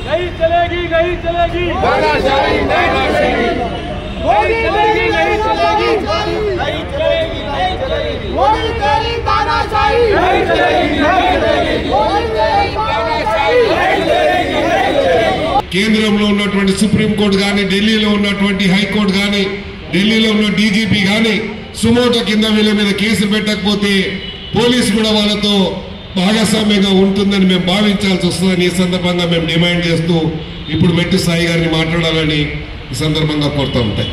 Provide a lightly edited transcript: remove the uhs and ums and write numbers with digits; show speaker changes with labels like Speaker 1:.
Speaker 1: नहीं चलेगी नहीं चलेगी तानाशाही नहीं चलेगी नहीं चलेगी नहीं चलेगी नहीं चलेगी नहीं चलेगी मोदी तेरी तानाशाही नहीं चलेगी नहीं चलेगी मोदी तेरी तानाशाही नहीं चलेगी नहीं चलेगी
Speaker 2: కేంద్రంలో ఉన్నటువంటి సుప్రీం కోర్టు గాని ఢిల్లీలో ఉన్నటువంటి హైకోర్టు గాని ఢిల్లీలో ఉన్న డీజీపీ గాని సుమోటో కింద వీళ్ళ మీద కేసులు పెట్టకపోతే పోలీసు కూడా వాళ్ళతో భాగస్వామ్యంగా ఉంటుందని మేము భావించాల్సి వస్తుందని ఈ సందర్భంగా మేము డిమాండ్ చేస్తూ ఇప్పుడు మెట్టు సాయి గారిని మాట్లాడాలని ఈ సందర్భంగా కోరుతూ ఉంటాయి.